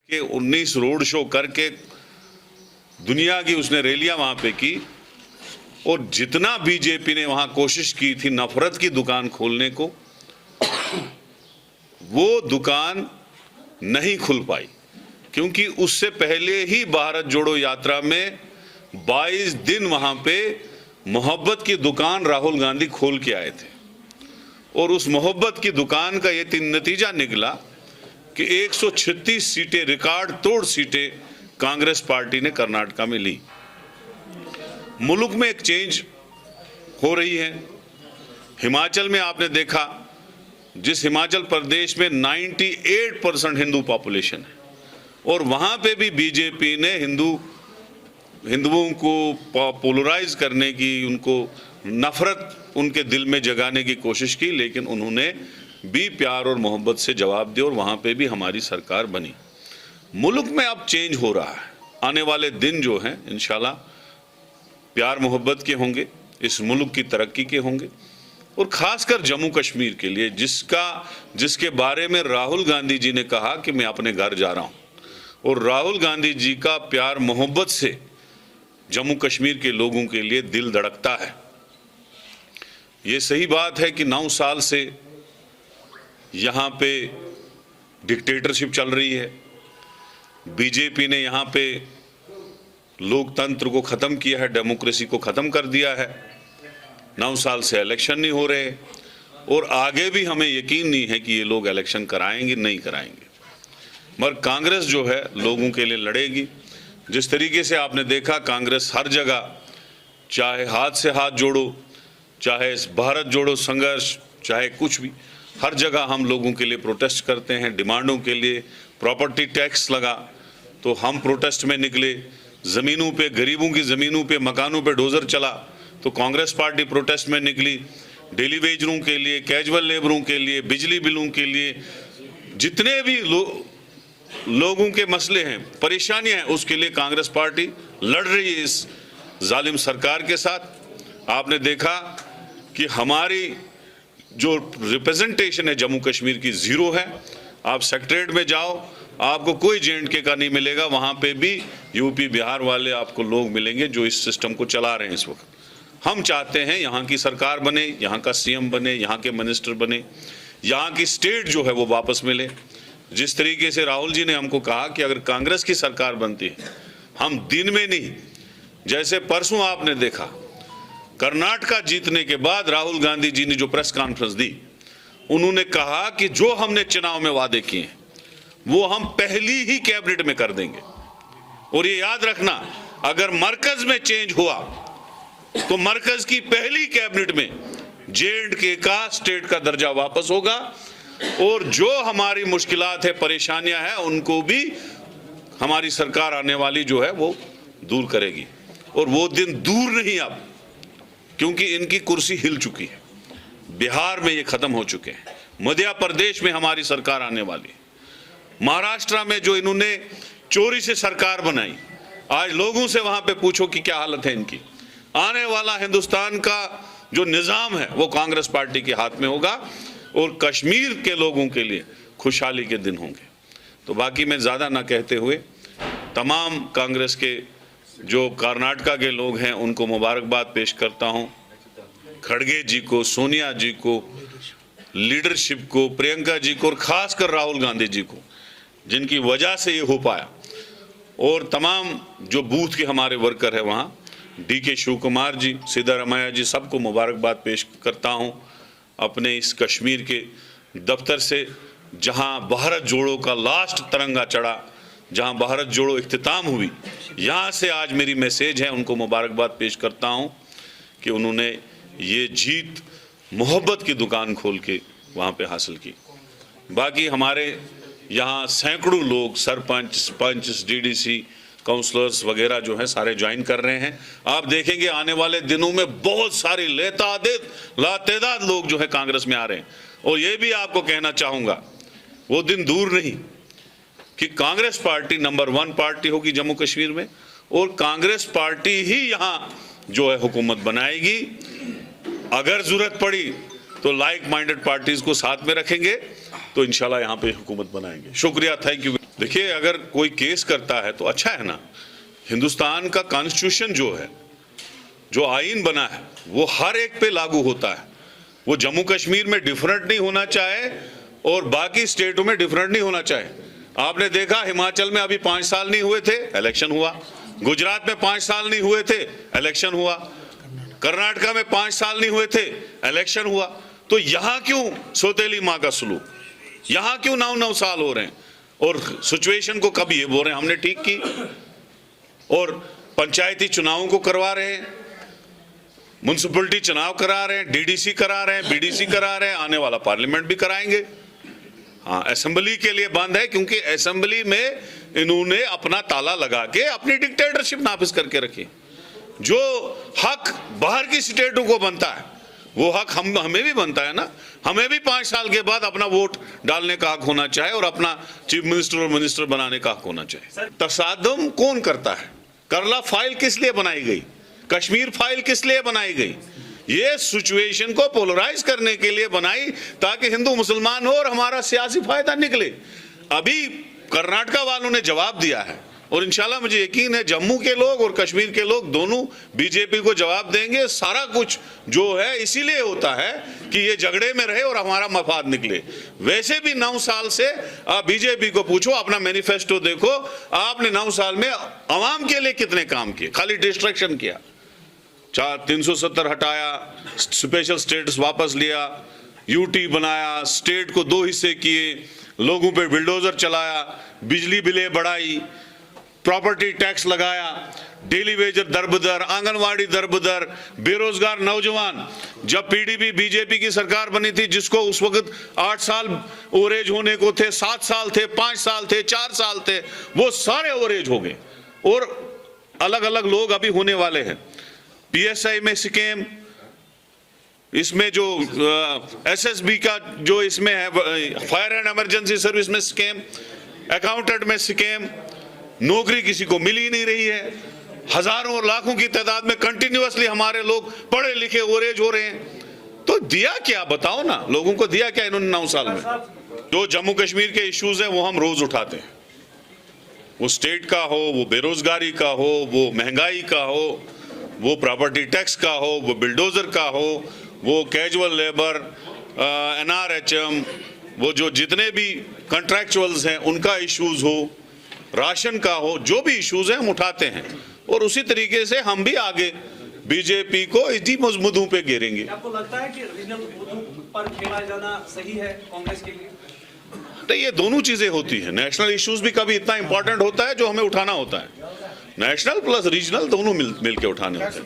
के 19 road show करके दुनिया की उसने रैलियां वहां पे की और जितना बीजेपी ने वहां कोशिश की थी नफरत की दुकान खोलने को, वो दुकान नहीं खुल पाई, क्योंकि उससे पहले ही भारत जोड़ो यात्रा में 22 दिन वहां पे मोहब्बत की दुकान राहुल गांधी खोल के आए थे और उस मोहब्बत की दुकान का ये नतीजा निकला कि 136 सीटें, रिकॉर्ड तोड़ सीटें कांग्रेस पार्टी ने कर्नाटका में ली। मुल्क में एक चेंज हो रही है। हिमाचल में आपने देखा, जिस हिमाचल प्रदेश में 98% हिंदू पॉपुलेशन है और वहां पे भी बीजेपी ने हिंदुओं को पोलराइज करने की, उनको नफरत उनके दिल में जगाने की कोशिश की, लेकिन उन्होंने भी प्यार और मोहब्बत से जवाब दिया और वहां पे भी हमारी सरकार बनी। मुल्क में अब चेंज हो रहा है। आने वाले दिन जो हैं इंशाल्लाह प्यार मोहब्बत के होंगे, इस मुल्क की तरक्की के होंगे और खासकर जम्मू कश्मीर के लिए, जिसके बारे में राहुल गांधी जी ने कहा कि मैं अपने घर जा रहा हूं और राहुल गांधी जी का प्यार मोहब्बत से जम्मू कश्मीर के लोगों के लिए दिल धड़कता है। ये सही बात है कि 9 साल से यहाँ पे डिक्टेटरशिप चल रही है। बीजेपी ने यहाँ पे लोकतंत्र को ख़त्म किया है, डेमोक्रेसी को ख़त्म कर दिया है। 9 साल से इलेक्शन नहीं हो रहे और आगे भी हमें यकीन नहीं है कि ये लोग इलेक्शन कराएंगे, नहीं कराएंगे। मगर कांग्रेस जो है लोगों के लिए लड़ेगी। जिस तरीके से आपने देखा, कांग्रेस हर जगह, चाहे हाथ से हाथ जोड़ो, चाहे भारत जोड़ो संघर्ष, चाहे कुछ भी, हर जगह हम लोगों के लिए प्रोटेस्ट करते हैं, डिमांडों के लिए। प्रॉपर्टी टैक्स लगा तो हम प्रोटेस्ट में निकले, ज़मीनों पे, गरीबों की ज़मीनों पे, मकानों पे डोजर चला तो कांग्रेस पार्टी प्रोटेस्ट में निकली। डेली वेजरों के लिए, कैजुअल लेबरों के लिए, बिजली बिलों के लिए, जितने भी लोगों के मसले हैं, परेशानियां हैं, उसके लिए कांग्रेस पार्टी लड़ रही है इस जालिम सरकार के साथ। आपने देखा कि हमारी जो रिप्रेजेंटेशन है जम्मू कश्मीर की 0 है। आप सेक्रेटरीट में जाओ, आपको कोई J&K का नहीं मिलेगा। वहाँ पे भी यूपी बिहार वाले आपको लोग मिलेंगे जो इस सिस्टम को चला रहे हैं इस वक्त। हम चाहते हैं यहाँ की सरकार बने, यहाँ का CM बने, यहाँ के मिनिस्टर बने, यहाँ की स्टेट जो है वो वापस मिले। जिस तरीके से राहुल जी ने हमको कहा कि अगर कांग्रेस की सरकार बनती है, हम दिन में नहीं, जैसे परसों आपने देखा कर्नाटका जीतने के बाद राहुल गांधी जी ने जो प्रेस कॉन्फ्रेंस दी, उन्होंने कहा कि जो हमने चुनाव में वादे किए हैं वो हम पहली ही कैबिनेट में कर देंगे। और ये याद रखना, अगर मरकज में चेंज हुआ तो मरकज की पहली कैबिनेट में J&K का, स्टेट का दर्जा वापस होगा और जो हमारी मुश्किलात है, परेशानियां हैं, उनको भी हमारी सरकार आने वाली जो है वो दूर करेगी। और वो दिन दूर नहीं अब, क्योंकि इनकी कुर्सी हिल चुकी है। बिहार में ये खत्म हो चुके हैं, मध्य प्रदेश में हमारी सरकार आने वाली है, महाराष्ट्र में जो इन्होंने चोरी से सरकार बनाई, आज लोगों से वहां पे पूछो कि क्या हालत है इनकी। आने वाला हिंदुस्तान का जो निजाम है वो कांग्रेस पार्टी के हाथ में होगा और कश्मीर के लोगों के लिए खुशहाली के दिन होंगे। तो बाकी मैं ज़्यादा ना कहते हुए तमाम कांग्रेस के जो कर्नाटका के लोग हैं उनको मुबारकबाद पेश करता हूं। खड़गे जी को, सोनिया जी को, लीडरशिप को, प्रियंका जी को और खासकर राहुल गांधी जी को, जिनकी वजह से ये हो पाया, और तमाम जो बूथ के हमारे वर्कर हैं वहाँ, DK शिव कुमार जी, सिद्धारमैया जी, सबको मुबारकबाद पेश करता हूँ। अपने इस कश्मीर के दफ्तर से जहाँ भारत जोड़ो का लास्ट तिरंगा चढ़ा, जहाँ भारत जोड़ो इख्तिताम हुई, यहाँ से आज मेरी मैसेज है, उनको मुबारकबाद पेश करता हूँ कि उन्होंने ये जीत मोहब्बत की दुकान खोल के वहाँ पे हासिल की। बाकी हमारे यहाँ सैकड़ों लोग, सरपंच, पंच, DDC, काउंसलर्स वगैरह जो हैं सारे ज्वाइन कर रहे हैं। आप देखेंगे आने वाले दिनों में बहुत सारे लातेदाद लोग जो है कांग्रेस में आ रहे हैं। और ये भी आपको कहना चाहूँगा, वो दिन दूर नहीं कि कांग्रेस पार्टी नंबर 1 पार्टी होगी जम्मू कश्मीर में और कांग्रेस पार्टी ही यहाँ जो है हुकूमत बनाएगी। अगर जरूरत पड़ी तो लाइक माइंडेड पार्टीज को साथ में रखेंगे तो इंशाल्लाह यहाँ पे हुकूमत बनाएंगे। शुक्रिया, थैंक यू। देखिए, अगर कोई केस करता है तो अच्छा है ना। हिंदुस्तान का कॉन्स्टिट्यूशन जो है, जो आईन बना है, वो हर एक पे लागू होता है। वो जम्मू कश्मीर में डिफरेंट नहीं होना चाहे और बाकी स्टेटों में डिफरेंट नहीं होना चाहे। आपने देखा हिमाचल में अभी 5 साल नहीं हुए थे, इलेक्शन हुआ। गुजरात में 5 साल नहीं हुए थे, इलेक्शन हुआ। कर्नाटका में 5 साल नहीं हुए थे, इलेक्शन हुआ। तो यहां क्यों सौतेली माँ का सुलूक? यहां क्यों 9-9 साल हो रहे हैं? और सिचुएशन को कब ये बोल रहे हैं हमने ठीक की, और पंचायती चुनावों को करवा रहे हैं, म्युनिसिपैलिटी चुनाव करा रहे हैं, डीडीसी करा रहे हैं, बीडीसी करा रहे हैं, आने वाला पार्लियामेंट भी कराएंगे। हाँ, असेंबली के लिए बंद है क्योंकि असेंबली में इन्होंने अपना ताला लगा के अपनी डिक्टेटरशिप नाफिज करके रखी। जो हक बाहर की स्टेटों को बनता है वो हक हमें भी बनता है ना। हमें भी 5 साल के बाद अपना वोट डालने का हक होना चाहिए और अपना चीफ मिनिस्टर और मिनिस्टर बनाने का हक होना चाहिए। तसादम कौन करता है? करला फाइल किस लिए बनाई गई? कश्मीर फाइल किस लिए बनाई गई? ये सिचुएशन को पोलराइज करने के लिए बनाई ताकि हिंदू मुसलमान हो और हमारा सियासी फायदा निकले। अभी कर्नाटका वालों ने जवाब दिया है और इंशाल्लाह मुझे यकीन है जम्मू के लोग और कश्मीर के लोग दोनों बीजेपी को जवाब देंगे। सारा कुछ जो है इसीलिए होता है कि ये झगड़े में रहे और हमारा मफाद निकले। वैसे भी 9 साल से आप बीजेपी को पूछो, अपना मैनिफेस्टो देखो, आपने 9 साल में अवाम के लिए कितने काम किए? खाली डिस्ट्रैक्शन किया। 370 हटाया, स्पेशल स्टेटस वापस लिया, यूटी बनाया, स्टेट को 2 हिस्से किए, लोगों पे बिल्डोजर चलाया, बिजली बिलें बढ़ाई, प्रॉपर्टी टैक्स लगाया, डेली वेजर दरबदर, आंगनवाड़ी दरबदर, बेरोजगार नौजवान। जब पीडीपी बीजेपी की सरकार बनी थी, जिसको उस वक्त 8 साल ओवरेज होने को थे, 7 साल थे, 5 साल थे, 4 साल थे, वो सारे ओवरेज हो गए और अलग अलग लोग अभी होने वाले हैं। पीएसआई में स्कैम, इसमें जो एसएसबी का जो इसमें है, फायर एंड इमरजेंसी सर्विस में स्कैम, अकाउंटेंट में स्कैम, नौकरी किसी को मिल ही नहीं रही है। हजारों और लाखों की तादाद में कंटिन्यूअसली हमारे लोग पढ़े लिखे ओवरेज हो रहे हैं। तो दिया क्या, बताओ ना, लोगों को दिया क्या इन्होंने 9 साल में? जो जम्मू कश्मीर के इश्यूज हैं वो हम रोज उठाते हैं। वो स्टेट का हो, वो बेरोजगारी का हो, वो महंगाई का हो, वो प्रॉपर्टी टैक्स का हो, वो बिल्डोजर का हो, वो कैजुअल लेबर, एनआरएचएम, वो जो जितने भी कॉन्ट्रैक्चुअल्स हैं उनका इश्यूज हो, राशन का हो, जो भी इश्यूज हैं हम उठाते हैं और उसी तरीके से हम भी आगे बीजेपी को इसी मुद्दों पे घेरेंगे। आपको लगता है कि रीजनल मुद्दों पर खेला जाना सही है कांग्रेस के लिए? तो ये दोनों चीजें होती हैं। नेशनल इश्यूज भी कभी इतना इंपॉर्टेंट होता है जो हमें उठाना होता है, नेशनल प्लस रीजनल दोनों मिल के उठाने होते हैं।